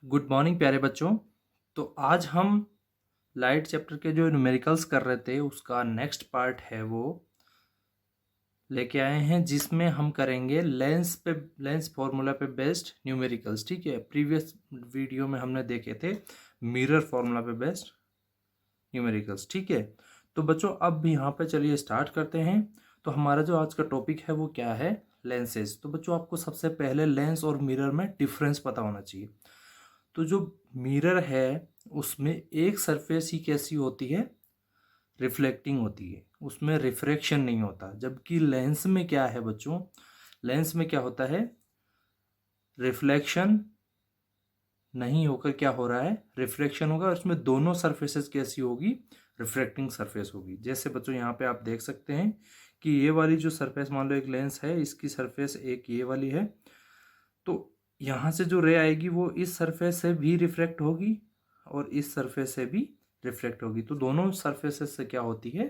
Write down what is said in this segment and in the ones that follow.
Good morning प्यारे बच्चों। तो आज हम लाइट चैप्टर के जो न्यूमेरिकल्स कर रहे थे उसका नेक्स्ट पार्ट है वो लेके आए हैं, जिसमें हम करेंगे लेंस फार्मूला पे बेस्ड न्यूमेरिकल्स। ठीक है, प्रीवियस वीडियो में हमने देखे थे मिरर फार्मूला पे बेस्ड न्यूमेरिकल्स। ठीक है, तो बच्चों अब यहाँ पे चलिए स्टार्ट करते हैं। तो हमारा जो आज का टॉपिक है वो क्या है? लेंसेज। तो बच्चों आपको सबसे पहले लेंस और मिरर में डिफरेंस पता होना चाहिए। तो जो मिरर है उसमें एक सरफेस ही कैसी होती है? रिफ्लेक्टिंग होती है, उसमें रिफ्रैक्शन नहीं होता। जबकि लेंस में क्या है बच्चों? लेंस में क्या होता है? रिफ्लेक्शन नहीं होकर क्या हो रहा है? रिफ्रैक्शन होगा। और उसमें दोनों सरफेसेस कैसी होगी? रिफ्रैक्टिंग सरफेस होगी। जैसे बच्चों यहाँ पे आप देख सकते हैं कि ये वाली जो सरफेस, मान लो एक लेंस है, इसकी सरफेस एक ये वाली है, तो यहाँ से जो रे आएगी वो इस सरफेस से भी रिफ्रैक्ट होगी और इस सरफेस से भी रिफ्रैक्ट होगी। तो दोनों सरफेसेस से क्या होती है?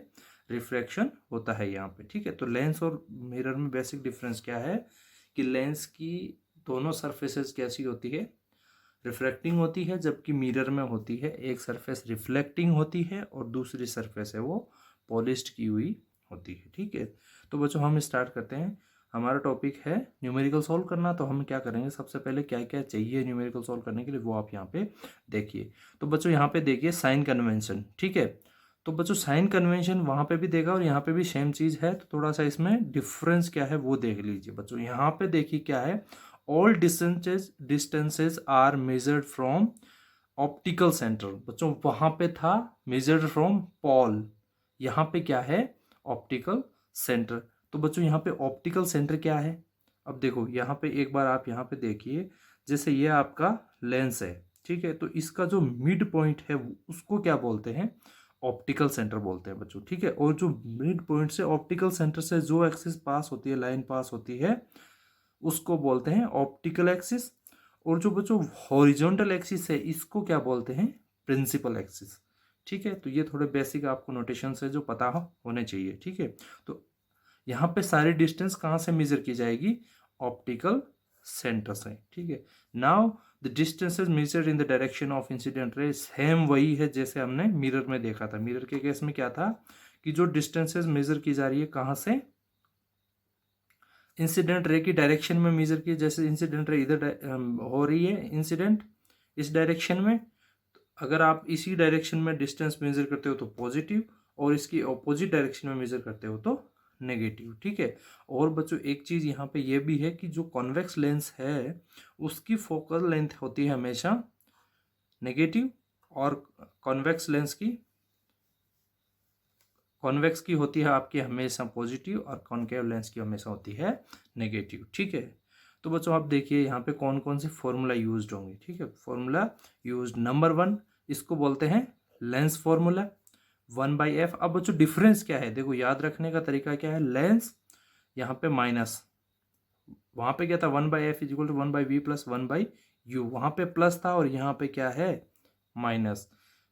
रिफ्रैक्शन होता है यहाँ पे। ठीक है, तो लेंस और मिरर में बेसिक डिफरेंस क्या है कि लेंस की दोनों सरफेसेस कैसी होती है? रिफ्रैक्टिंग होती है। जबकि मिरर में होती है एक सरफेस रिफ्लेक्टिंग होती है और दूसरी सरफेस है वो पॉलिश्ड की हुई होती है। ठीक है, तो बच्चों हम स्टार्ट करते हैं। हमारा टॉपिक है न्यूमेरिकल सॉल्व करना। तो हम क्या करेंगे, सबसे पहले क्या क्या चाहिए न्यूमेरिकल सॉल्व करने के लिए वो आप यहाँ पे देखिए। तो बच्चों यहाँ पे देखिए साइन कन्वेंशन। ठीक है, तो बच्चों साइन कन्वेंशन वहाँ पे भी देखा और यहाँ पे भी सेम चीज़ है। तो थोड़ा सा इसमें डिफरेंस क्या है वो देख लीजिए बच्चों। यहाँ पे देखिए क्या है, all distances are measured from optical centre. बच्चों वहां पे था मेजर्ड फ्रॉम पॉल, यहाँ पे क्या है? Optical centre. तो बच्चों यहाँ पे ऑप्टिकल सेंटर क्या है? अब देखो यहाँ पे एक बार आप यहाँ पे देखिए, जैसे ये आपका लेंस है। ठीक है, तो इसका जो मिड पॉइंट है उसको क्या बोलते हैं? ऑप्टिकल सेंटर बोलते हैं बच्चों। ठीक है, और जो मिड पॉइंट से ऑप्टिकल सेंटर से जो एक्सिस पास होती है, लाइन पास होती है, उसको बोलते हैं ऑप्टिकल एक्सिस। और जो बच्चों हॉरिजॉन्टल एक्सिस है इसको क्या बोलते हैं? Principal axis. ठीक है, तो ये थोड़े बेसिक आपको नोटेशन है जो पता होने चाहिए। ठीक है, तो यहाँ पे सारी डिस्टेंस कहाँ से मेजर की जाएगी? ऑप्टिकल सेंटर से। ठीक है, now the distance is measured in the direction of incident ray. Same वही है जैसे हमने मिरर में देखा था। मिरर के केस में क्या था कि जो डिस्टेंसेज मेजर की जा रही है कहाँ से? इंसिडेंट रे की डायरेक्शन में मेजर की। जैसे इंसिडेंट रे इधर हो रही है, इंसिडेंट इस डायरेक्शन में, अगर आप इसी डायरेक्शन में डिस्टेंस मेजर करते हो तो पॉजिटिव, और इसकी ऑपोजिट डायरेक्शन में मेजर करते हो तो नेगेटिव। ठीक है, और बच्चों एक चीज यहाँ पे ये भी है कि जो कॉन्वेक्स लेंस है उसकी फोकल लेंथ होती है हमेशा नेगेटिव, और कॉन्वेक्स लेंस की कॉन्वेक्स की होती है आपकी हमेशा पॉजिटिव, और कॉनकेव लेंस की हमेशा होती है नेगेटिव। ठीक है, तो बच्चों आप देखिए यहाँ पे कौन कौन से फॉर्मूला यूज्ड होंगे। ठीक है, फॉर्मूला यूज्ड, नंबर 1 इसको बोलते हैं लेंस फॉर्मूला, 1/f। अब बच्चों डिफरेंस क्या है? देखो याद रखने का तरीका क्या है, लेंस यहाँ पे माइनस, वहां पे क्या था 1/f is equal to 1/v plus 1/u, वहां पे प्लस था और यहाँ पे क्या है? माइनस।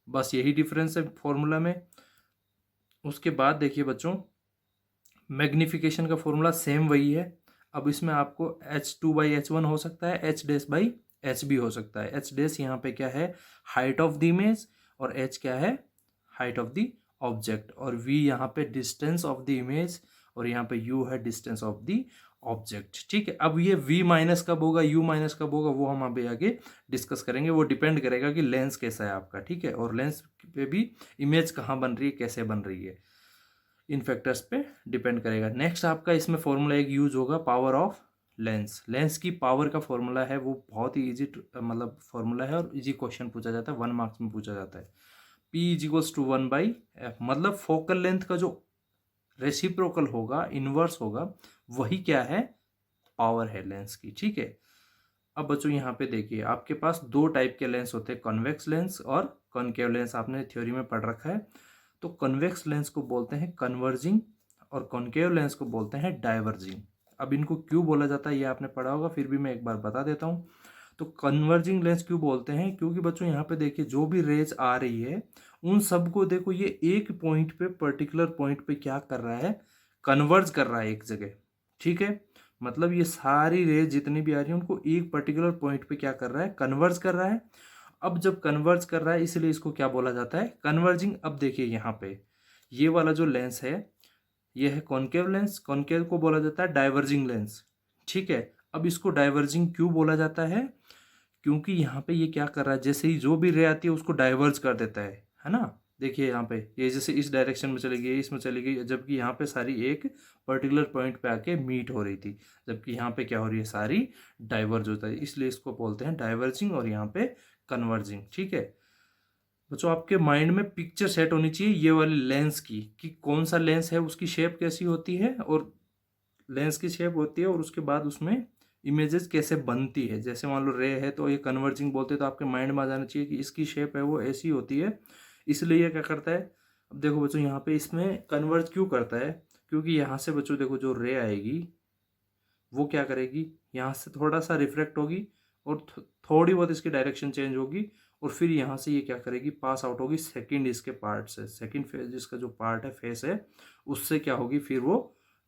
बस यही डिफरेंस है फॉर्मूला में। उसके बाद देखिए बच्चों, मैग्निफिकेशन का फॉर्मूला सेम वही है। अब इसमें आपको h2/h1 हो सकता है, h-h भी हो सकता है। h' यहाँ पे क्या है? हाइट ऑफ द इमेज, और h क्या है? हाइट ऑफ द ऑब्जेक्ट, और v यहाँ पे डिस्टेंस ऑफ द इमेज, और यहाँ पे u है डिस्टेंस ऑफ द ऑब्जेक्ट। ठीक है, अब ये v माइनस कब होगा, u माइनस कब होगा, वो हम अभी आगे डिस्कस करेंगे। वो डिपेंड करेगा कि लेंस कैसा है आपका। ठीक है, और लेंस पे भी इमेज कहाँ बन रही है, कैसे बन रही है, इन फैक्टर्स पे डिपेंड करेगा। नेक्स्ट आपका इसमें फॉर्मूला एक यूज होगा, पावर ऑफ लेंस। लेंस की पावर का फॉर्मूला है वो बहुत ही इजी मतलब फॉर्मूला है, और इजी क्वेश्चन पूछा जाता है, 1 मार्क्स में पूछा जाता है। P is equals to 1/f, मतलब फोकल लेंथ का जो रेसिप्रोकल होगा, इनवर्स होगा, वही क्या है? पावर है लेंस की। ठीक है, अब बच्चों यहाँ पे देखिए आपके पास दो टाइप के लेंस होते हैं, कॉन्वेक्स लेंस और कॉनकेव लेंस। आपने थ्योरी में पढ़ रखा है। तो कन्वेक्स लेंस को बोलते हैं कन्वर्जिंग, और कॉनकेव लेंस को बोलते हैं डाइवर्जिंग। अब इनको क्यों बोला जाता है ये आपने पढ़ा होगा, फिर भी मैं एक बार बता देता हूँ। तो कन्वर्जिंग लेंस क्यों बोलते हैं? क्योंकि बच्चों यहाँ पे देखिए जो भी रेज आ रही है उन सबको देखो ये एक पॉइंट पे, पर्टिकुलर पॉइंट पे क्या कर रहा है? कन्वर्ज कर रहा है एक जगह। ठीक है, मतलब ये सारी रे जितनी भी आ रही है उनको एक पर्टिकुलर पॉइंट पे क्या कर रहा है, कन्वर्ज कर रहा है। अब जब कन्वर्ज कर रहा है इसलिए इसको क्या बोला जाता है, कन्वर्जिंग। अब देखिए यहाँ पे ये वाला जो लेंस है ये है कॉनकेव लेंस, कॉनकेव को बोला जाता है डाइवर्जिंग लेंस, ठीक है। अब इसको डाइवर्जिंग क्यों बोला जाता है, क्योंकि यहाँ पे ये क्या कर रहा है, जैसे ही जो भी रे आती है उसको डाइवर्ज कर देता है ना। देखिए यहाँ पे ये जैसे इस डायरेक्शन में चली गई, इसमें चली गई, जबकि यहाँ पे सारी एक पर्टिकुलर पॉइंट पे आके मीट हो रही थी, जबकि यहाँ पे क्या हो रही है, सारी डाइवर्ज होता है, इसलिए इसको बोलते हैं डाइवर्जिंग और यहाँ पे कन्वर्जिंग, ठीक है। बच्चों आपके माइंड में पिक्चर सेट होनी चाहिए ये वाली लेंस की, कि कौन सा लेंस है, उसकी शेप कैसी होती है, और लेंस की शेप होती है और उसके बाद उसमें इमेजेस कैसे बनती है। जैसे मान लो रे है तो ये कन्वर्जिंग बोलते हैं, तो आपके माइंड में आ जाना चाहिए कि इसकी शेप है वो ऐसी होती है, इसलिए ये क्या करता है। अब देखो बच्चों यहाँ पे इसमें कन्वर्ज क्यों करता है, क्योंकि यहाँ से बच्चों देखो जो रे आएगी वो क्या करेगी, यहाँ से थोड़ा सा रिफ्लेक्ट होगी और थोड़ी बहुत इसकी डायरेक्शन चेंज होगी, और फिर यहाँ से ये क्या करेगी, पास आउट होगी सेकंड इसके पार्ट से, सेकंड फेस जिसका जो पार्ट है फेस है उससे क्या होगी, फिर वो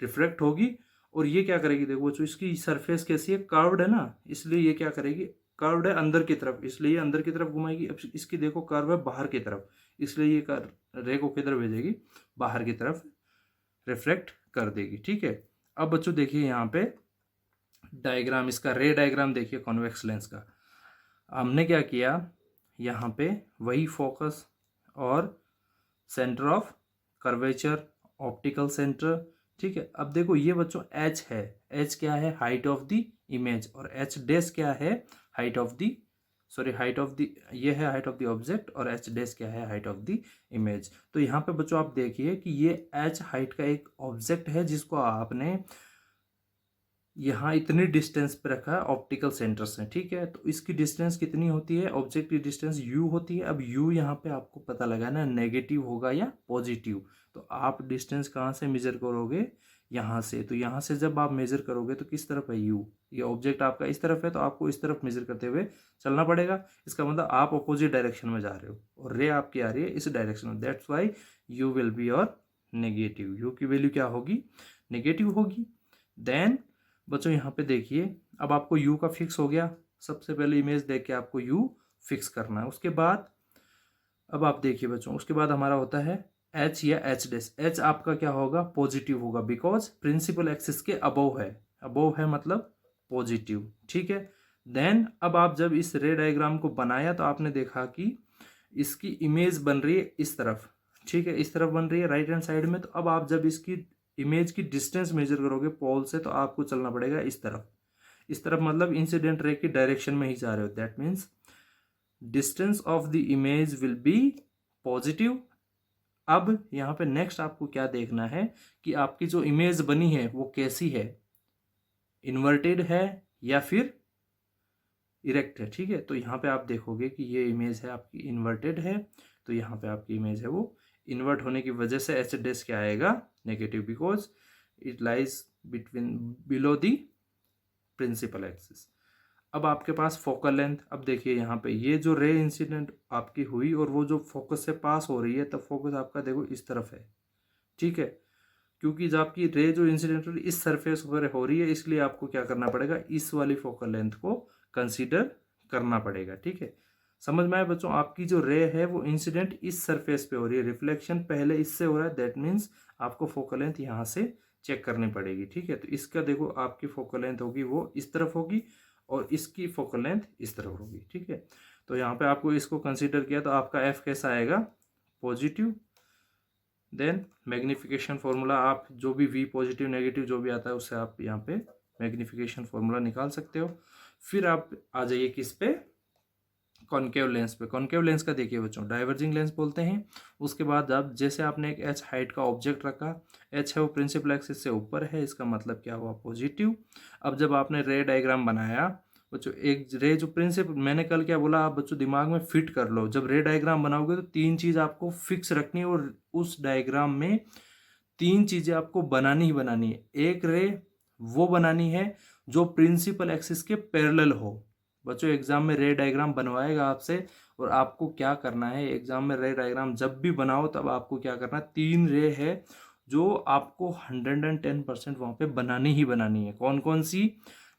रिफ्लेक्ट होगी। और ये क्या करेगी, देखो जो इसकी सरफेस कैसी है, कर्व्ड है ना, इसलिए ये क्या करेगी, कर्व्ड है अंदर की तरफ, इसलिए ये अंदर की तरफ घुमाएगी। अब इसकी देखो कर्व है बाहर की तरफ, इसलिए ये रे को किधर भेजेगी, बाहर की तरफ रिफ्लेक्ट कर देगी, ठीक है। अब बच्चों देखिए यहाँ पे डायग्राम, इसका रे डायग्राम देखिए कॉन्वेक्स लेंस का। हमने क्या किया, यहाँ पे वही फोकस और centre of curvature, optical centre, ठीक है। अब देखो ये बच्चों एच है, एच क्या है, हाइट ऑफ द इमेज, और एच डैश क्या है, height of the, sorry height of the, ये है हाइट ऑफ द ऑब्जेक्ट, और एच डैश क्या है, हाइट ऑफ द इमेज। तो यहाँ पे बच्चों आप देखिए कि ये एच हाइट का एक ऑब्जेक्ट है जिसको आपने यहाँ इतनी डिस्टेंस पे रखा है ऑप्टिकल सेंटर से, ठीक है। तो इसकी डिस्टेंस कितनी होती है, ऑब्जेक्ट की डिस्टेंस यू होती है। अब यू यहाँ पे आपको पता लगाना नेगेटिव होगा या पॉजिटिव, तो आप डिस्टेंस कहाँ से मेजर करोगे, यहाँ से। तो यहाँ से जब आप मेजर करोगे तो किस तरफ है यू, ये ऑब्जेक्ट आपका इस तरफ है, तो आपको इस तरफ मेजर करते हुए चलना पड़ेगा। इसका मतलब आप अपोजिट डायरेक्शन में जा रहे हो और रे आपकी आ रही है इस डायरेक्शन में, that's why you will be your negative, you की वैल्यू क्या होगी, नेगेटिव होगी। देन बच्चों यहाँ पे देखिए अब आपको u का फिक्स हो गया, सबसे पहले इमेज देख के आपको u फिक्स करना है। उसके बाद अब आप देखिए बच्चों, उसके बाद हमारा होता है h या h डैश। h आपका क्या होगा, पॉजिटिव होगा, बिकॉज प्रिंसिपल एक्सिस के अबोव है, अबोव है मतलब पॉजिटिव, ठीक है। देन अब आप जब इस रे डायग्राम को बनाया तो आपने देखा कि इसकी इमेज बन रही है इस तरफ, ठीक है, इस तरफ बन रही है राइट हैंड साइड में। तो अब आप जब इसकी इमेज की डिस्टेंस मेजर करोगे पोल से, तो आपको चलना पड़ेगा इस तरफ, इस तरफ मतलब इंसिडेंट रे की डायरेक्शन में ही जा रहे हो, that means distance of the image will be positive. अब यहाँ पे नेक्स्ट आपको क्या देखना है कि आपकी जो इमेज बनी है वो कैसी है, इन्वर्टेड है या फिर इरेक्ट है, ठीक है। तो यहाँ पे आप देखोगे कि ये इमेज है आपकी इन्वर्टेड है, तो यहाँ पे आपकी इमेज है वो इन्वर्ट होने की वजह से एच डैश क्या आएगा, negative, because it lies between below the principal axis. अब आपके पास फोकल लेंथ, अब देखिए यहाँ पे ये जो रे इंसिडेंट आपकी हुई और वो जो फोकस से पास हो रही है, तब फोकस आपका देखो इस तरफ है, ठीक है, क्योंकि जब आपकी रे जो इंसिडेंट इस सरफेस पर हो रही है, इसलिए आपको क्या करना पड़ेगा, इस वाली फोकल लेंथ को कंसीडर करना पड़ेगा, ठीक है। समझ में आया बच्चों, आपकी जो रे है वो इंसिडेंट इस सरफेस पे हो रही है, रिफ्लेक्शन पहले इससे हो रहा है, दैट मीन्स आपको फोकल लेंथ यहाँ से चेक करनी पड़ेगी, ठीक है। तो इसका देखो आपकी फोकल लेंथ होगी वो इस तरफ होगी और इसकी फोकल लेंथ इस तरफ होगी, ठीक है। तो यहाँ पे आपको इसको कंसीडर किया तो आपका एफ कैसा आएगा, पॉजिटिव। देन मैग्निफिकेशन फॉर्मूला, आप जो भी वी पॉजिटिव नेगेटिव जो भी आता है उससे आप यहाँ पे मैग्निफिकेशन फॉर्मूला निकाल सकते हो। फिर आप आ जाइए किस पे, कॉनकेव लेंस पे। कॉनकेव लेंस का देखिए बच्चों डाइवर्जिंग लेंस बोलते हैं। उसके बाद अब जैसे आपने एक एच हाइट का ऑब्जेक्ट रखा, एच है वो प्रिंसिपल एक्सिस से ऊपर है, इसका मतलब क्या हुआ, पॉजिटिव। अब जब आपने रे डायग्राम बनाया बच्चों, एक रे जो प्रिंसिपल, मैंने कल क्या बोला, आप बच्चों दिमाग में फिट कर लो, जब रे डायग्राम बनाओगे तो तीन चीज़ आपको फिक्स रखनी है और उस डायग्राम में तीन चीज़ें आपको बनानी ही बनानी है। एक रे वो बनानी है जो प्रिंसिपल एक्सिस के पैरेलल हो। बच्चों एग्जाम में रे डायग्राम बनवाएगा आपसे, और आपको क्या करना है, एग्जाम में रे डायग्राम जब भी बनाओ तब आपको क्या करना है, तीन रे है जो आपको 110% वहाँ पे बनानी ही बनानी है। कौन कौन सी?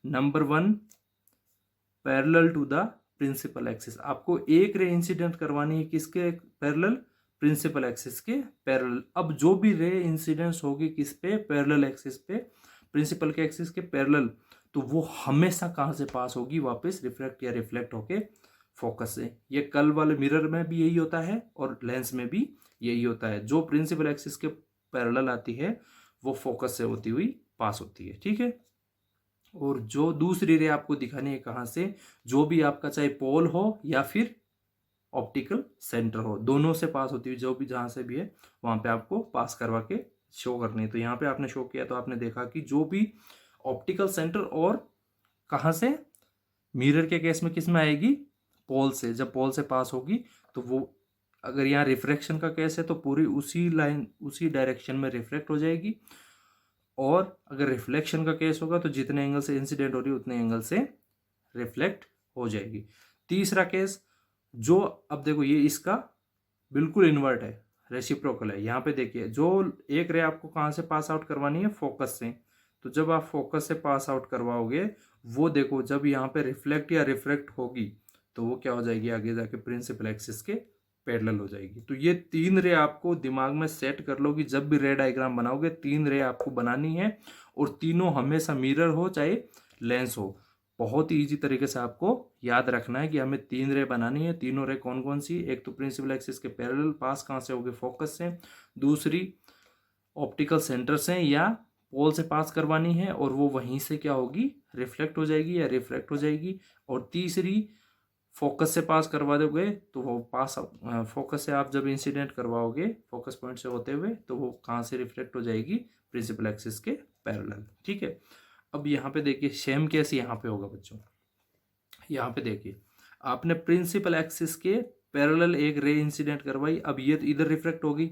Number 1, parallel to the principal axis. आपको एक रे इंसिडेंट करवानी है किसके पैरेलल? प्रिंसिपल एक्सिस के पैरेलल। अब जो भी रे इंसिडेंस होगी किस पे? पैरेलल एक्सिस पे, प्रिंसिपल के एक्सिस के पैरेलल, तो वो हमेशा कहाँ से पास होगी? वापस रिफ्लेक्ट या रिफ्लेक्ट होके फोकस से। ये कल वाले मिरर में भी यही होता है और लेंस में भी यही होता है। जो प्रिंसिपल एक्सिस के पैरेलल आती है वो फोकस से होती हुई पास होती है, ठीक है। और जो दूसरी रे आपको दिखानी है कहाँ से? जो भी आपका चाहे पोल हो या फिर ऑप्टिकल सेंटर हो, दोनों से पास होती हुई, जो भी जहाँ से भी है वहाँ पे आपको पास करवा के शो करनी है। तो यहाँ पे आपने शो किया तो आपने देखा कि जो भी ऑप्टिकल सेंटर और कहाँ से? मिरर के केस में किस में आएगी? पोल से। जब पोल से पास होगी तो वो, अगर यहाँ रिफ्रैक्शन का केस है तो पूरी उसी लाइन उसी डायरेक्शन में रिफ्लेक्ट हो जाएगी, और अगर रिफ्लेक्शन का केस होगा तो जितने एंगल से इंसिडेंट हो रही है उतने एंगल से रिफ्लेक्ट हो जाएगी। तीसरा केस, जो अब देखो ये इसका बिल्कुल इन्वर्ट है, रेसिप्रोकल है। यहाँ पे देखिए, जो एक रे आपको कहाँ से पास आउट करवानी है? फोकस से। तो जब आप फोकस से पास आउट करवाओगे, वो देखो जब यहाँ पे रिफ्लेक्ट या रिफ्रैक्ट होगी तो वो क्या हो जाएगी? आगे जाके प्रिंसिपल एक्सिस के पैरेलल हो जाएगी। तो ये 3 रे आपको दिमाग में सेट कर लो कि जब भी रे डायग्राम बनाओगे 3 रे आपको बनानी है, और तीनों हमेशा मिरर हो चाहे लेंस हो। बहुत ही ईजी तरीके से आपको याद रखना है कि हमें 3 रे बनानी है। तीनों रे कौन कौन सी? एक तो प्रिंसिपल एक्सिस के पैरेलल, पास कहाँ से होगी? फोकस से। दूसरी ऑप्टिकल सेंटर से या पोल से पास करवानी है, और वो वहीं से क्या होगी? रिफ्लेक्ट हो जाएगी या रिफ्रैक्ट हो जाएगी। और तीसरी, फोकस से पास करवा दोगे तो वो पास, फोकस से आप जब इंसिडेंट करवाओगे फोकस पॉइंट से होते हुए तो वो कहाँ से रिफ्लेक्ट हो जाएगी? प्रिंसिपल एक्सिस के पैरेलल, ठीक है। अब यहाँ पे देखिए सेम केस यहाँ पे होगा बच्चों। यहाँ पे देखिए, आपने प्रिंसिपल एक्सिस के पैरेलल एक रे इंसिडेंट करवाई, अब ये इधर रिफ्लेक्ट होगी,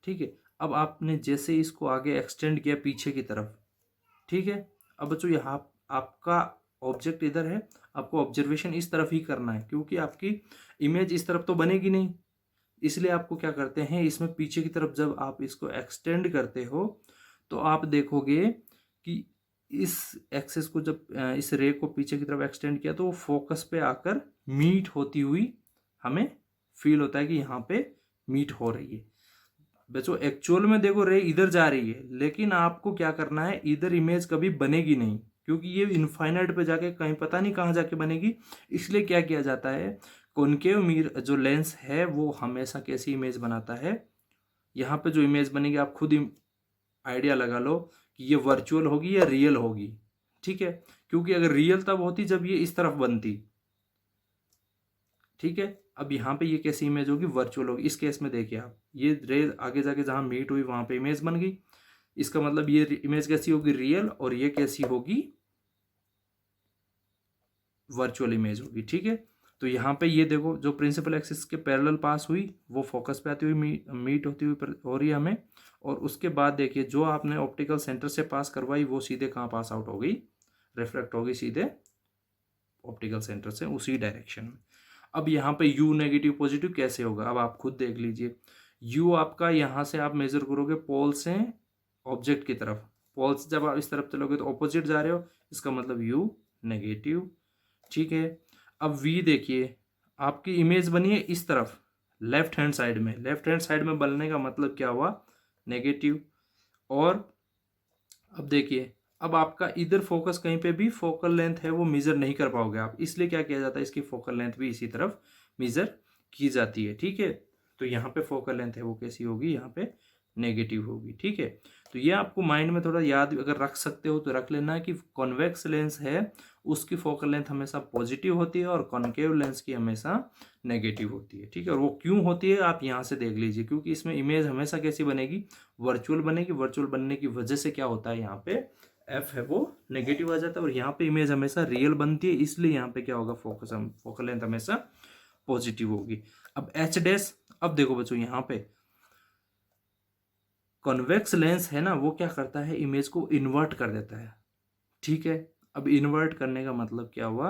ठीक है। अब आपने जैसे इसको आगे एक्सटेंड किया पीछे की तरफ, ठीक है। अब बच्चों यहाँ आपका ऑब्जेक्ट इधर है, आपको ऑब्जर्वेशन इस तरफ ही करना है, क्योंकि आपकी इमेज इस तरफ तो बनेगी नहीं। इसलिए आपको क्या करते हैं, इसमें पीछे की तरफ जब आप इसको एक्सटेंड करते हो तो आप देखोगे कि इस एक्सेस को, जब इस रे को पीछे की तरफ एक्सटेंड किया तो वो फोकस पे आकर मीट होती हुई हमें फील होता है कि यहाँ पे मीट हो रही है। बच्चों एक्चुअल में देखो रे इधर जा रही है, लेकिन आपको क्या करना है, इधर इमेज कभी बनेगी नहीं, क्योंकि ये इनफाइनाइट पे जाके कहीं पता नहीं कहाँ जाके बनेगी। इसलिए क्या किया जाता है, कॉनकेव मिरर जो लेंस है वो हमेशा कैसी इमेज बनाता है? यहाँ पे जो इमेज बनेगी आप खुद ही आइडिया लगा लो कि ये वर्चुअल होगी या रियल होगी, ठीक है। क्योंकि अगर रियल तब होती जब ये इस तरफ बनती, ठीक है। अब यहाँ पे ये कैसी इमेज होगी? वर्चुअल होगी। इस केस में देखिए आप, ये रे आगे जाके जहाँ मीट हुई वहां पे इमेज बन गई। इसका मतलब ये इमेज कैसी होगी? रियल। और ये कैसी होगी? वर्चुअल इमेज होगी, ठीक है। तो यहाँ पे ये देखो, जो प्रिंसिपल एक्सिस के पैरेलल पास हुई वो फोकस पे आती हुई मीट होती हुई हो रही है हमें। और उसके बाद देखिए, जो आपने ऑप्टिकल सेंटर से पास करवाई वो सीधे कहाँ पास आउट हो गई? रिफ्लेक्ट हो गई सीधे ऑप्टिकल सेंटर से उसी डायरेक्शन में। अब यहाँ पे यू नेगेटिव पॉजिटिव कैसे होगा? अब आप खुद देख लीजिए। यू आपका यहाँ से आप मेजर करोगे पोल से ऑब्जेक्ट की तरफ, पोल से जब आप इस तरफ चलोगे तो ऑपोजिट जा रहे हो, इसका मतलब यू नेगेटिव, ठीक है। अब वी देखिए, आपकी इमेज बनी है इस तरफ लेफ्ट हैंड साइड में। लेफ्ट हैंड साइड में बनने का मतलब क्या हुआ? नेगेटिव। और अब देखिए, अब आपका इधर फोकस कहीं पे भी फोकल लेंथ है वो मेजर नहीं कर पाओगे आप, इसलिए क्या किया जाता है, इसकी फोकल लेंथ भी इसी तरफ मेजर की जाती है, ठीक है। तो यहाँ पे फोकल लेंथ है वो कैसी होगी? यहाँ पे नेगेटिव होगी, ठीक है। तो ये आपको माइंड में थोड़ा याद अगर रख सकते हो तो रख लेना कि कॉन्वेक्स लेंस है उसकी फोकल लेंथ हमेशा पॉजिटिव होती है और कॉनकेव लेंस की हमेशा नेगेटिव होती है, ठीक है। और वो क्यों होती है आप यहाँ से देख लीजिए, क्योंकि इसमें इमेज हमेशा कैसी बनेगी? वर्चुअल बनेगी। वर्चुअल बनने की वजह से क्या होता है, यहाँ पे एफ है वो नेगेटिव आ जाता है, और यहाँ पे इमेज हमेशा रियल बनती है, इसलिए यहाँ पे क्या होगा? फोकल लेंथ हमेशा पॉजिटिव होगी। अब एच डैश, अब देखो बच्चों यहाँ पे कॉन्वेक्स लेंस है ना, वो क्या करता है? इमेज को इन्वर्ट कर देता है, ठीक है। अब इन्वर्ट करने का मतलब क्या हुआ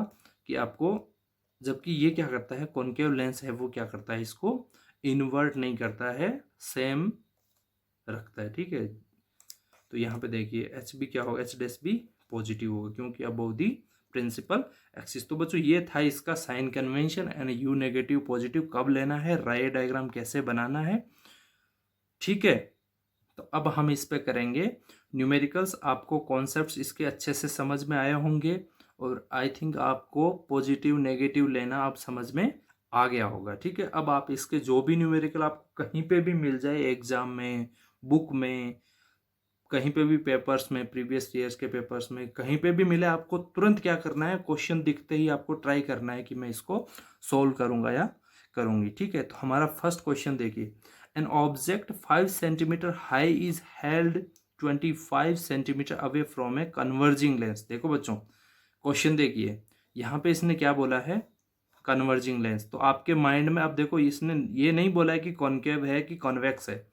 कि आपको, जबकि ये क्या करता है, कॉनकेव लेंस है वो क्या करता है? इसको इन्वर्ट नहीं करता है, सेम रखता है, ठीक है। तो यहाँ पे देखिए एच बी क्या होगा, एच डैश बी पॉजिटिव होगा क्योंकि अबव दी प्रिंसिपल एक्सिस। तो बच्चों ये था इसका sign convention and you negative positive कब लेना है, राय डायग्राम कैसे बनाना है, ठीक है। तो अब हम इस पे करेंगे न्यूमेरिकल्स। आपको कॉन्सेप्ट्स इसके अच्छे से समझ में आए होंगे और आई थिंक आपको पॉजिटिव नेगेटिव लेना आप समझ में आ गया होगा, ठीक है। अब आप इसके जो भी न्यूमेरिकल आपको कहीं पे भी मिल जाए, एग्जाम में, बुक में, कहीं पे भी पेपर्स में, प्रीवियस ईयर्स के पेपर्स में, कहीं पे भी मिले, आपको तुरंत क्या करना है, क्वेश्चन दिखते ही आपको ट्राई करना है कि मैं इसको सोल्व करूंगा या करूंगी, ठीक है। तो हमारा फर्स्ट क्वेश्चन देखिए, an object 5 centimetre high is held 25 centimetre away from a converging lens. देखो बच्चों क्वेश्चन देखिए, यहाँ पे इसने क्या बोला है, कन्वर्जिंग लेंस। तो आपके माइंड में अब देखो इसने ये नहीं बोला है कि कॉनकेव है कि कॉन्वेक्स है,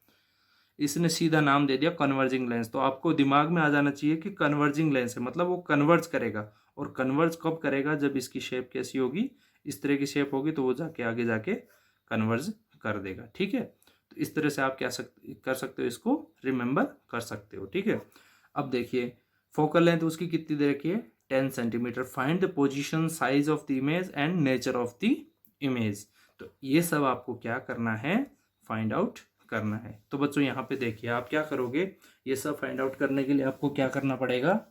इसने सीधा नाम दे दिया कन्वर्जिंग लेंस। तो आपको दिमाग में आ जाना चाहिए कि कन्वर्जिंग लेंस है मतलब वो कन्वर्ज करेगा। और कन्वर्ज कब करेगा, जब इसकी शेप कैसी होगी, इस तरह की शेप होगी, तो वो जाके आगे जाके कन्वर्ज कर देगा, ठीक है। तो इस तरह से आप क्या कर सकते हो, इसको रिमेंबर कर सकते हो, ठीक है। अब देखिए फोकल लेंथ उसकी कितनी दे रखी है, 10 centimetre. Find the position size of the image and nature of the image. तो ये सब आपको क्या करना है, फाइंड आउट करना है। तो बच्चों यहाँ पे देखिए आप क्या करोगे, ये सब फाइंड आउट करने के लिए आपको क्या करना पड़ेगा,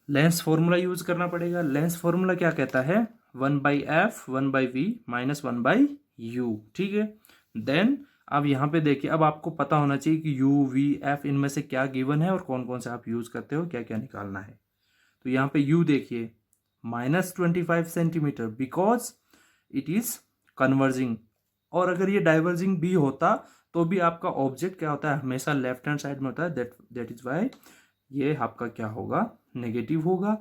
लेंस फॉर्मूला यूज करना पड़ेगा। लेंस फॉर्मूला क्या कहता है, 1/f 1/v माइनस 1/u, ठीक है। देन अब यहाँ पे देखिए, अब आपको पता होना चाहिए कि u v f इनमें से क्या गिवन है और कौन कौन से आप यूज करते हो, क्या क्या निकालना है। तो यहाँ पे u देखिए -25 centimetre because it is converging. और अगर ये डाइवर्जिंग भी होता तो भी आपका ऑब्जेक्ट क्या होता है, हमेशा लेफ्ट हैंड साइड में होता है, दैट इज वाई ये आपका क्या होगा, नेगेटिव होगा।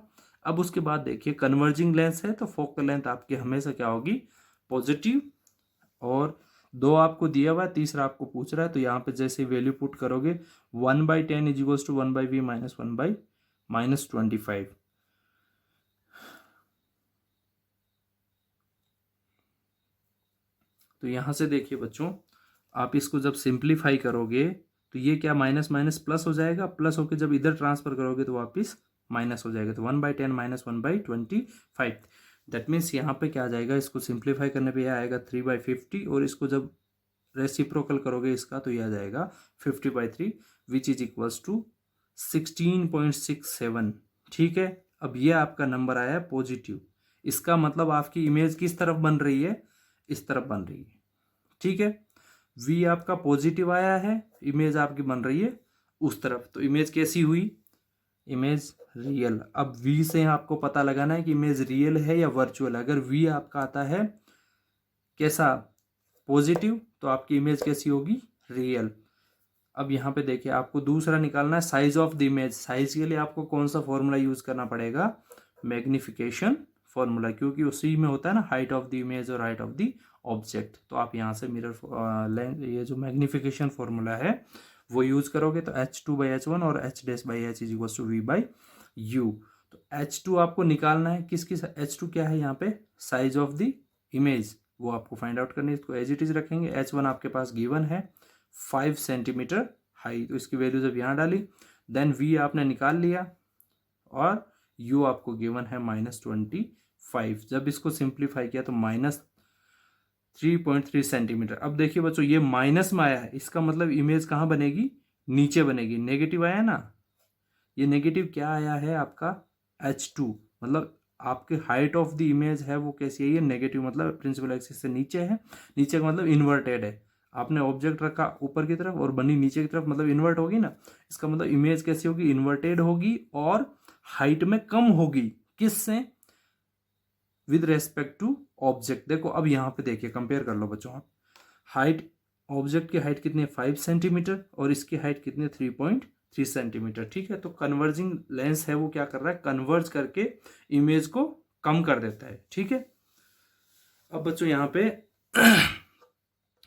अब उसके बाद देखिए कन्वर्जिंग लेंस है तो फोकल लेंथ आपकी हमेशा क्या होगी, पॉजिटिव। और 2 आपको दिया हुआ है, तीसरा आपको पूछ रहा है, तो यहाँ पे जैसे वैल्यू पुट करोगे 1/10 is equals to 1/v minus 1/-25। तो यहाँ से देखिए बच्चों, आप इसको जब सिंप्लीफाई करोगे तो ये क्या माइनस माइनस प्लस हो जाएगा, प्लस होकर जब इधर ट्रांसफर करोगे तो वापस माइनस हो जाएगा। तो 1/10 माइनस 1/25, दैट मीन्स यहाँ पे क्या आ जाएगा, इसको सिंप्लीफाई करने पे यह आएगा 3/50 और इसको जब रेसिप्रोकल करोगे इसका तो यह आ जाएगा 50/3 विच इज इक्वल्स टू 16.67, ठीक है। अब ये आपका नंबर आया है पॉजिटिव, इसका मतलब आपकी इमेज किस तरफ बन रही है, इस तरफ बन रही है, ठीक है। v आपका पॉजिटिव आया है, इमेज आपकी बन रही है उस तरफ, तो इमेज कैसी हुई, इमेज रियल। अब v से आपको पता लगाना है कि इमेज रियल है या वर्चुअल। अगर v आपका आता है कैसा, पॉजिटिव, तो आपकी इमेज कैसी होगी, रियल। अब यहाँ पे देखिए आपको दूसरा निकालना है size of the image. Size के लिए आपको कौन सा फॉर्मूला यूज करना पड़ेगा, मैग्निफिकेशन फॉर्मूला, क्योंकि उसी में होता है ना हाइट ऑफ द इमेज और हाइट ऑफ द ऑब्जेक्ट। तो आप यहाँ से मिरर ये जो मैग्निफिकेशन फॉर्मूला है वो यूज करोगे तो h2/h1 और h'/h is equal to v/u। तो h2 आपको निकालना है, किसकी h2 क्या है यहाँ पे, साइज ऑफ द इमेज, वो आपको फाइंड आउट करनी है। इसको एज इट इज रखेंगे। h1 आपके पास गिवन है 5 सेंटीमीटर हाई, तो इसकी वैल्यू जब यहाँ डाली, देन v आपने निकाल लिया और u आपको गिवन है -25। जब इसको सिंप्लीफाई किया तो -3.3 सेंटीमीटर। अब देखिए बच्चों ये माइनस में आया है, इसका मतलब इमेज कहाँ बनेगी, नीचे बनेगी। नेगेटिव आया ना, ये नेगेटिव क्या आया है आपका h2, मतलब आपके हाइट ऑफ द इमेज है वो कैसी है, ये नेगेटिव, मतलब प्रिंसिपल एक्सिस से नीचे है। नीचे का मतलब इन्वर्टेड है, आपने ऑब्जेक्ट रखा ऊपर की तरफ और बनी नीचे की तरफ, मतलब इन्वर्ट होगी ना। इसका मतलब इमेज कैसी होगी, इन्वर्टेड होगी और हाइट में कम होगी, किससे, विद रेस्पेक्ट टू ऑब्जेक्ट। देखो अब यहाँ पे देखिए कंपेयर कर लो बच्चों आप, हाइट, ऑब्जेक्ट की हाइट कितनी है 5 सेंटीमीटर और इसकी हाइट कितनी है 3.3 सेंटीमीटर, ठीक है। तो कन्वर्जिंग लेंस है वो क्या कर रहा है, कन्वर्ज करके इमेज को कम कर देता है, ठीक है। अब बच्चों यहाँ पे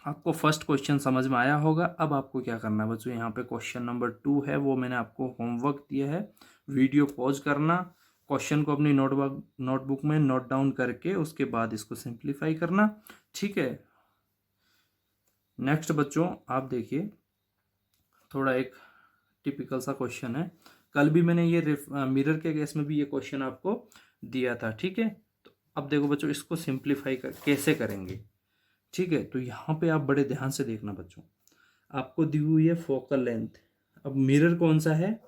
आपको फर्स्ट क्वेश्चन समझ में आया होगा। अब आपको क्या करना है बच्चों, यहाँ पे क्वेश्चन नंबर 2 है, वो मैंने आपको होमवर्क दिया है। वीडियो पॉज करना, क्वेश्चन को अपनी नोटबुक में नोट डाउन करके उसके बाद इसको सिंप्लीफाई करना, ठीक है। नेक्स्ट बच्चों आप देखिए, थोड़ा एक टिपिकल सा क्वेश्चन है, कल भी मैंने ये मिरर के केस में भी ये क्वेश्चन आपको दिया था, ठीक है। तो अब देखो बच्चों, इसको सिंप्लीफाई कैसे करेंगे, ठीक है। तो यहाँ पे आप बड़े ध्यान से देखना बच्चों, आपको दी हुई है फोकल लेंथ। अब मिरर कौन सा है,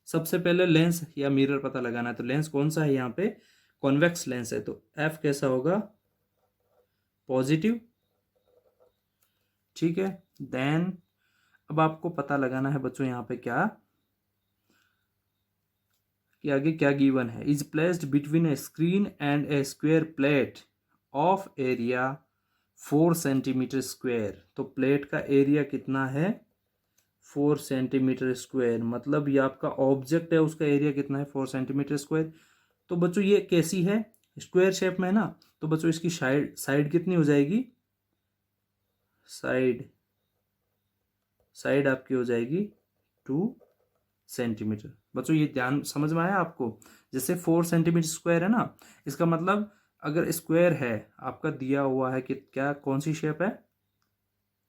सबसे पहले लेंस या मिरर पता लगाना है, तो लेंस कौन सा है यहाँ पे, कॉन्वेक्स लेंस है, तो एफ कैसा होगा, पॉजिटिव, ठीक है। देन अब आपको पता लगाना है बच्चों यहाँ पे क्या कि आगे क्या गिवन है, is placed between A screen and A square plate of area 4 centimetre square. तो प्लेट का एरिया कितना है, 4 सेंटीमीटर स्क्वायर, मतलब ये आपका ऑब्जेक्ट है, उसका एरिया कितना है, 4 सेंटीमीटर स्क्वायर। तो बच्चों ये कैसी है, स्क्वायर शेप में है ना, तो बच्चों इसकी साइड साइड कितनी हो जाएगी, साइड साइड आपकी हो जाएगी 2 सेंटीमीटर। बच्चों ये ध्यान समझ में आया आपको, जैसे 4 सेंटीमीटर स्क्वायर है ना, इसका मतलब अगर स्क्वायर है आपका दिया हुआ है कि क्या, कौन सी शेप है,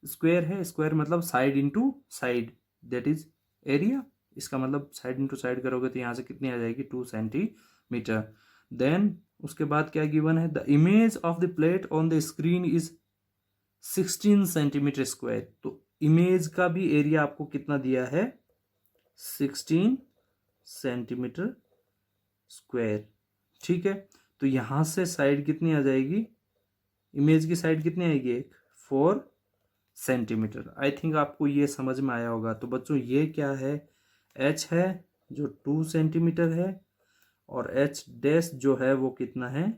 स्क्वायर है, स्क्वायर मतलब side into side, that is area. इसका मतलब साइड इंटू साइड करोगे तो यहाँ से कितनी आ जाएगी, 2 सेंटीमीटर। देन उसके बाद क्या गिवन है, the image of the plate on the screen is 16 centimetre square. तो इमेज का भी एरिया आपको कितना दिया है, 16 सेंटीमीटर स्क्वायर, ठीक है। तो यहां से साइड कितनी आ जाएगी, इमेज की साइड कितनी आएगी, 4 सेंटीमीटर। आई थिंक आपको ये समझ में आया होगा। तो बच्चों ये क्या है, एच है जो 2 सेंटीमीटर है, और एच डैश जो है वो कितना है,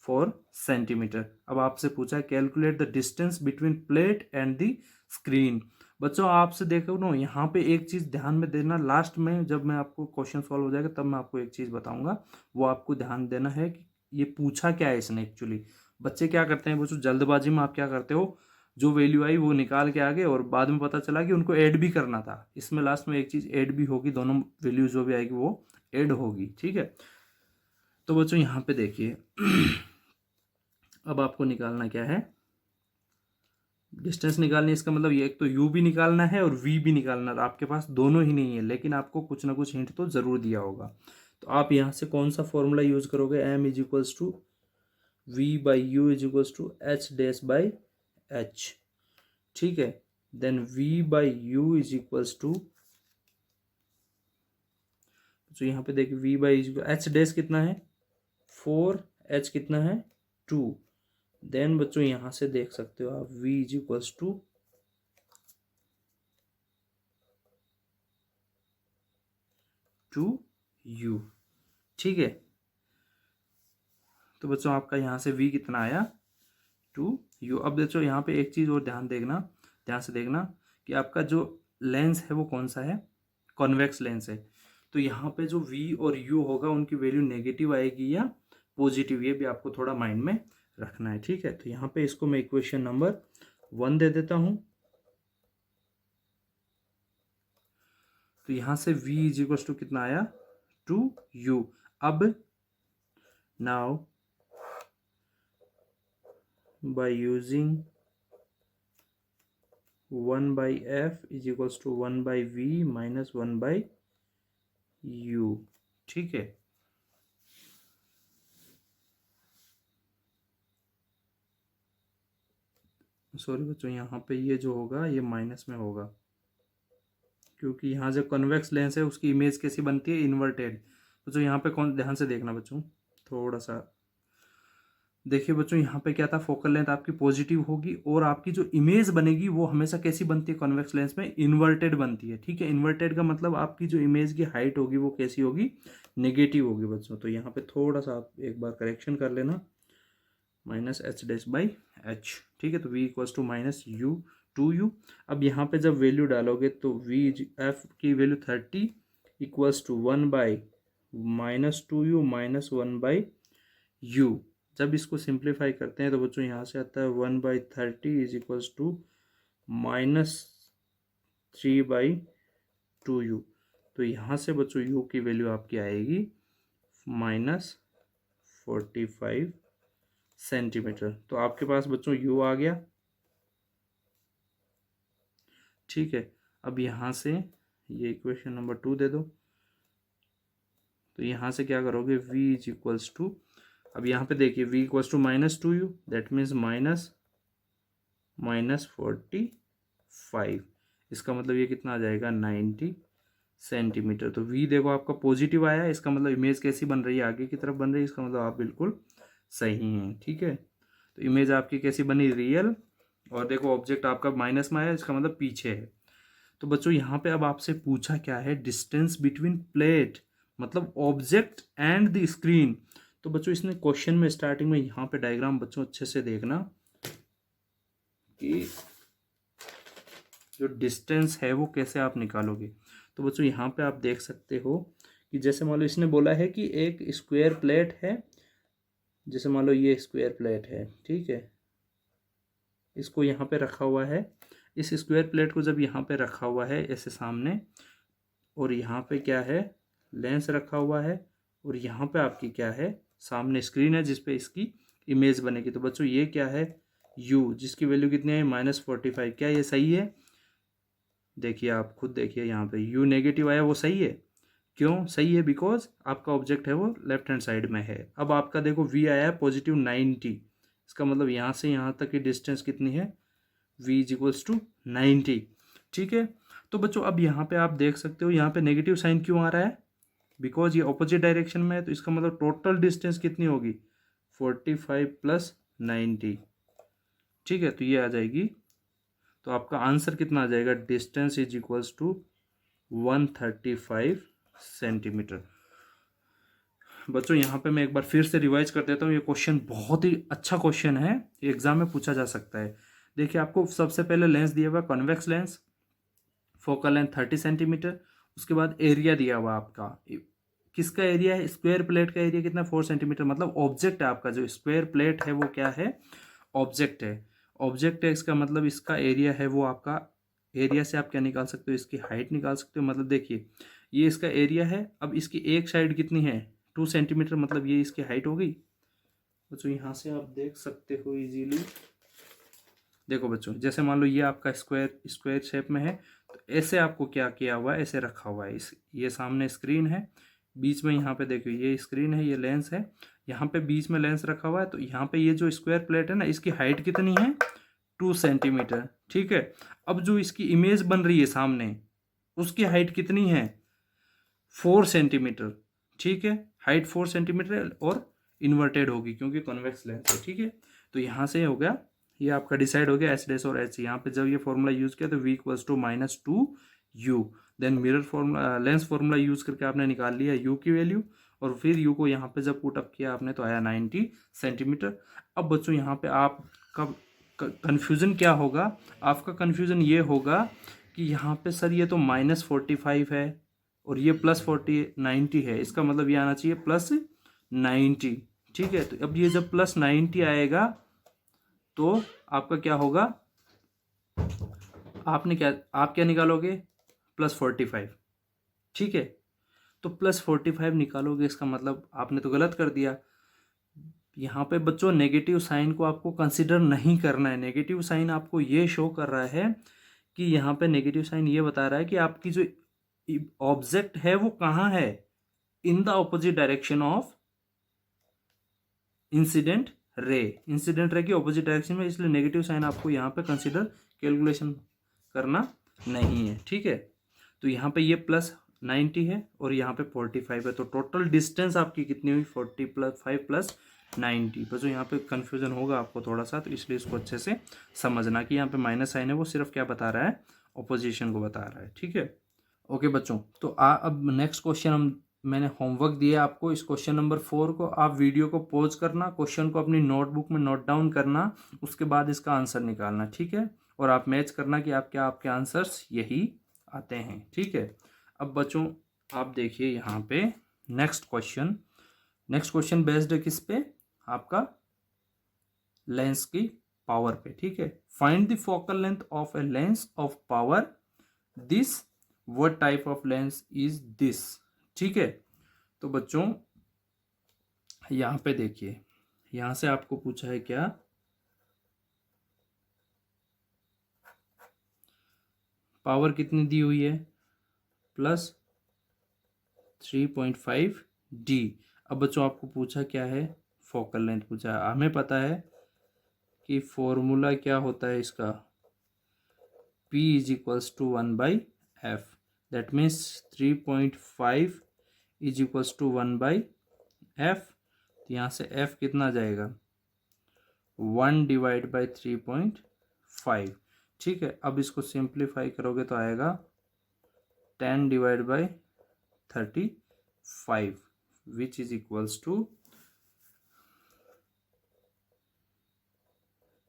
4 सेंटीमीटर। अब आपसे पूछा calculate the distance between plate and the screen. बच्चों आपसे देखो ना, यहाँ पे एक चीज ध्यान में देना, लास्ट में जब मैं आपको क्वेश्चन सॉल्व हो जाएगा तब मैं आपको एक चीज बताऊंगा, वो आपको ध्यान देना है कि ये पूछा क्या है इसने एक्चुअली। बच्चे क्या करते हैं बच्चों, जल्दबाजी में आप क्या करते हो, जो वैल्यू आई वो निकाल के आगे, और बाद में पता चला कि उनको ऐड भी करना था। इसमें लास्ट में एक चीज ऐड भी होगी, दोनों वैल्यू जो भी आएगी वो ऐड होगी, ठीक है। तो बच्चों यहाँ पे देखिए अब आपको निकालना क्या है, डिस्टेंस निकालनी है। इसका मतलब ये एक तो u भी निकालना है और v भी निकालना है। आपके पास दोनों ही नहीं है, लेकिन आपको कुछ ना कुछ हिंट तो जरूर दिया होगा। तो आप यहाँ से कौन सा फॉर्मूला यूज करोगे, m is equals to V by U is equals to H dash by H, ठीक है। Then v by U is equals to, तो यहाँ पे देखिए v बाई एच डैश कितना है 4, h कितना है 2। देन बच्चों यहां से देख सकते हो आप v is equals to 2u, ठीक है। तो बच्चों आपका यहां से v कितना आया 2u। अब बच्चों यहाँ पे एक चीज और ध्यान से देखना कि आपका जो लेंस है वो कौन सा है, कॉन्वेक्स लेंस है। तो यहाँ पे जो v और u होगा उनकी वैल्यू नेगेटिव आएगी या पॉजिटिव, ये भी आपको थोड़ा माइंड में रखना है, ठीक है। तो यहाँ पे इसको मैं इक्वेशन नंबर 1 दे देता हूं। तो यहां से v इज इक्वल टू कितना आया 2u। अब now by using 1 by F is equals to 1 by V minus 1 by U, ठीक है। सॉरी बच्चों, यहाँ पे ये जो होगा ये माइनस में होगा, क्योंकि यहाँ जो कन्वेक्स लेंस है उसकी इमेज कैसी बनती है, इन्वर्टेड। बच्चों यहाँ पे कौन, ध्यान से देखना बच्चों, थोड़ा सा देखिए बच्चों, यहाँ पे क्या था, फोकल लेंथ आपकी पॉजिटिव होगी, और आपकी जो इमेज बनेगी वो हमेशा कैसी बनती है, कॉन्वेक्स लेंस में इन्वर्टेड बनती है, ठीक है। इन्वर्टेड का मतलब आपकी जो इमेज की हाइट होगी वो कैसी होगी, नेगेटिव होगी बच्चों। तो यहाँ पे थोड़ा सा आप एक बार करेक्शन कर लेना, minus H dash by H, ठीक है। तो v equals to minus U 2u। अब यहाँ पे जब वैल्यू डालोगे तो v एफ की value 30 equals to 1 by minus 2u minus 1 by U. जब इसको सिंप्लीफाई करते हैं तो बच्चों यहाँ से आता है 1 by 30 is equals to minus 3 by 2u। तो यहाँ से बच्चों u की वैल्यू आपकी आएगी माइनस 45 सेंटीमीटर। तो आपके पास बच्चों u आ गया, ठीक है। अब यहाँ से ये इक्वेशन नंबर 2 दे दो, तो यहाँ से क्या करोगे, v इज इक्वल्स टू, अब यहाँ पे देखिए v equals to -2u, that means -45, इसका मतलब ये कितना आ जाएगा, 90 सेंटीमीटर। तो v देखो आपका पॉजिटिव आया है, इसका मतलब इमेज कैसी बन रही है, आगे की तरफ बन रही है, इसका मतलब आप बिल्कुल सही हैं। ठीक है, तो इमेज आपकी कैसी बनी, रियल, और देखो ऑब्जेक्ट आपका माइनस में आया, इसका मतलब पीछे है। तो बच्चों यहाँ पे अब आपसे पूछा क्या है, डिस्टेंस बिटवीन प्लेट, मतलब ऑब्जेक्ट एंड द स्क्रीन। तो बच्चों इसने क्वेश्चन में स्टार्टिंग में यहाँ पे डायग्राम बच्चों अच्छे से देखना कि जो डिस्टेंस है वो कैसे आप निकालोगे। तो बच्चों यहाँ पे आप देख सकते हो कि जैसे मान लो इसने बोला है कि एक स्क्वायर प्लेट है, जैसे मान लो ये स्क्वायर प्लेट है, ठीक है, इसको यहाँ पे रखा हुआ है, इस स्क्वायर प्लेट को जब यहाँ पे रखा हुआ है ऐसे सामने, और यहाँ पे क्या है, लेंस रखा हुआ है, और यहाँ पे आपकी क्या है, सामने स्क्रीन है जिसपे इसकी इमेज बनेगी। तो बच्चों ये क्या है, u, जिसकी वैल्यू कितनी है, -45। क्या ये सही है, देखिए आप खुद देखिए यहाँ पे u नेगेटिव आया, वो सही है। क्यों सही है, बिकॉज आपका ऑब्जेक्ट है वो लेफ्ट हैंड साइड में है। अब आपका देखो v आया है पॉजिटिव 90, इसका मतलब यहाँ से यहाँ तक की डिस्टेंस कितनी है, v इज इक्वल्स टू 90। ठीक है, तो बच्चों अब यहाँ पे आप देख सकते हो यहाँ पे नेगेटिव साइन क्यों आ रहा है, बिकॉज ये ऑपोजिट डायरेक्शन में है, तो इसका मतलब टोटल डिस्टेंस कितनी होगी, 45 + 90। ठीक है, तो ये आ जाएगी, तो आपका आंसर कितना आ जाएगा, distance is equals to 135 centimetre. बच्चों यहाँ पे मैं एक बार फिर से रिवाइज कर देता हूँ, ये क्वेश्चन बहुत ही अच्छा क्वेश्चन है, एग्जाम में पूछा जा सकता है। देखिए आपको सबसे पहले लेंस दिया हुआ convex lens, focal length 30 centimetre, उसके बाद एरिया दिया हुआ आपका, किसका एरिया है, स्क्वायर प्लेट का एरिया कितना, 4 सेंटीमीटर, मतलब ऑब्जेक्ट है आपका, जो स्क्वायर प्लेट है वो क्या है, ऑब्जेक्ट है। ऑब्जेक्ट है, इसका मतलब इसका एरिया है वो आपका, एरिया से आप क्या निकाल सकते हो, इसकी हाइट निकाल सकते हो। मतलब देखिए ये इसका एरिया है, अब इसकी एक साइड कितनी है, 2 सेंटीमीटर, मतलब ये इसकी हाइट हो गई। बच्चों यहाँ से आप देख सकते हो इजीली, देखो बच्चों जैसे मान लो ये आपका स्क्वायर स्क्वायर शेप में है, तो ऐसे आपको क्या किया हुआ है, ऐसे रखा हुआ है, इस ये सामने स्क्रीन है, बीच में यहाँ पे देखो ये स्क्रीन है, ये लेंस है, यहाँ पे बीच में लेंस रखा हुआ है, तो यहाँ पे ये जो स्क्वायर प्लेट है ना, इसकी हाइट कितनी है, 2 सेंटीमीटर। ठीक है, अब जो इसकी इमेज बन रही है सामने, उसकी हाइट कितनी है, 4 सेंटीमीटर। ठीक है, हाइट 4 सेंटीमीटर और इन्वर्टेड होगी क्योंकि कॉन्वेक्स लेंस है। ठीक है, तो यहाँ से हो गया, ये आपका डिसाइड हो गया एच डैश और एच। यहाँ पे जब ये फॉर्मूला यूज किया तो v equals to -2u, then mirror formula, lens formula use करके आपने निकाल लिया u की वैल्यू, और फिर u को यहाँ पे जब पुट अप किया आपने तो आया 90 सेंटीमीटर। अब बच्चों यहाँ पे आपका कन्फ्यूज़न क्या होगा, आपका कन्फ्यूज़न ये होगा कि यहाँ पे सर ये तो -45 है और ये +90 है, इसका मतलब ये आना चाहिए +90। ठीक है, तो अब ये जब +90 आएगा तो आपका क्या होगा, आप क्या निकालोगे, +45। ठीक है, तो +45 निकालोगे, इसका मतलब आपने तो गलत कर दिया। यहाँ पे बच्चों नेगेटिव साइन को आपको कंसिडर नहीं करना है, नेगेटिव साइन आपको ये शो कर रहा है कि यहाँ पे नेगेटिव साइन ये बता रहा है कि आपकी जो ऑब्जेक्ट है वो कहाँ है, in the opposite direction of incident ray, incident ray की ऑपोजिट डायरेक्शन में, इसलिए नेगेटिव साइन आपको यहाँ पे कंसिडर कैलकुलेशन करना नहीं है। ठीक है, तो यहाँ पे ये +90 है और यहाँ पे 45 है, तो टोटल डिस्टेंस आपकी कितनी हुई, 45 + 90। बस यहाँ पे कन्फ्यूजन होगा आपको थोड़ा सा, तो इसलिए इसको अच्छे से समझना कि यहाँ पे माइनस साइन है वो सिर्फ क्या बता रहा है, ऑपोजिशन को बता रहा है। ठीक है, ओके बच्चों, तो अब नेक्स्ट क्वेश्चन मैंने होमवर्क दिया आपको, इस क्वेश्चन नंबर 4 को आप वीडियो को पॉज करना, क्वेश्चन को अपनी नोटबुक में नोट डाउन करना, उसके बाद इसका आंसर निकालना। ठीक है, और आप मैच करना कि आपके आंसर्स यही आते हैं। ठीक है, अब बच्चों आप देखिए यहाँ पे नेक्स्ट क्वेश्चन बेस्ड है किस पे, आपका लेंस की पावर पे। ठीक है, find the focal length of a lens of power this, what type of lens is this. ठीक है, तो बच्चों यहाँ पे देखिए, यहाँ से आपको पूछा है क्या, पावर कितनी दी हुई है, प्लस 3.5 डी। अब बच्चों आपको पूछा क्या है, फोकल लेंथ पूछा है। हमें पता है कि फॉर्मूला क्या होता है इसका, P is equals to 1/f, that means 3.5 is equals to 1/f। तो यहाँ से f कितना जाएगा, 1/3.5। ठीक है, अब इसको सिंप्लीफाई करोगे तो आएगा 10/35 which is equals to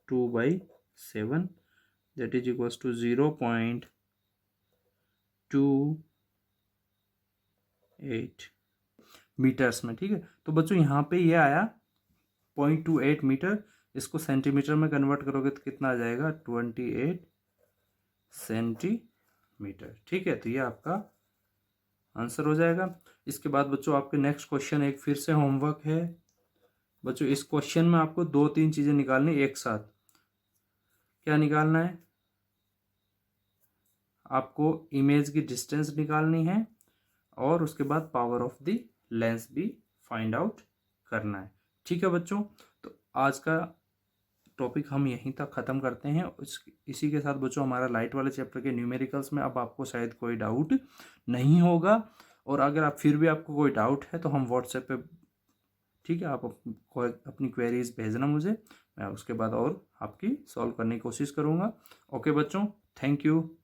2/7, that is equals to 0.28 metres में। ठीक है, तो बच्चों यहाँ पे ये आया 0.28 मीटर, इसको सेंटीमीटर में कन्वर्ट करोगे तो कितना आ जाएगा, 28 सेंटीमीटर। ठीक है, तो ये आपका आंसर हो जाएगा। इसके बाद बच्चों आपके नेक्स्ट क्वेश्चन एक फिर से होमवर्क है। बच्चों इस क्वेश्चन में आपको 2-3 चीज़ें निकालनी एक साथ। क्या निकालना है, आपको इमेज की डिस्टेंस निकालनी है और उसके बाद पावर ऑफ द लेंस भी फाइंड आउट करना है। ठीक है बच्चों, तो आज का टॉपिक हम यहीं तक ख़त्म करते हैं। इसी के साथ बच्चों हमारा लाइट वाले चैप्टर के न्यूमेरिकल्स में अब आपको शायद कोई डाउट नहीं होगा, और अगर आप फिर भी आपको कोई डाउट है तो हम व्हाट्सएप पे, ठीक है, आप अपनी क्वेरीज भेजना मुझे, मैं उसके बाद और आपकी सॉल्व करने की कोशिश करूँगा। ओके बच्चों, थैंक यू।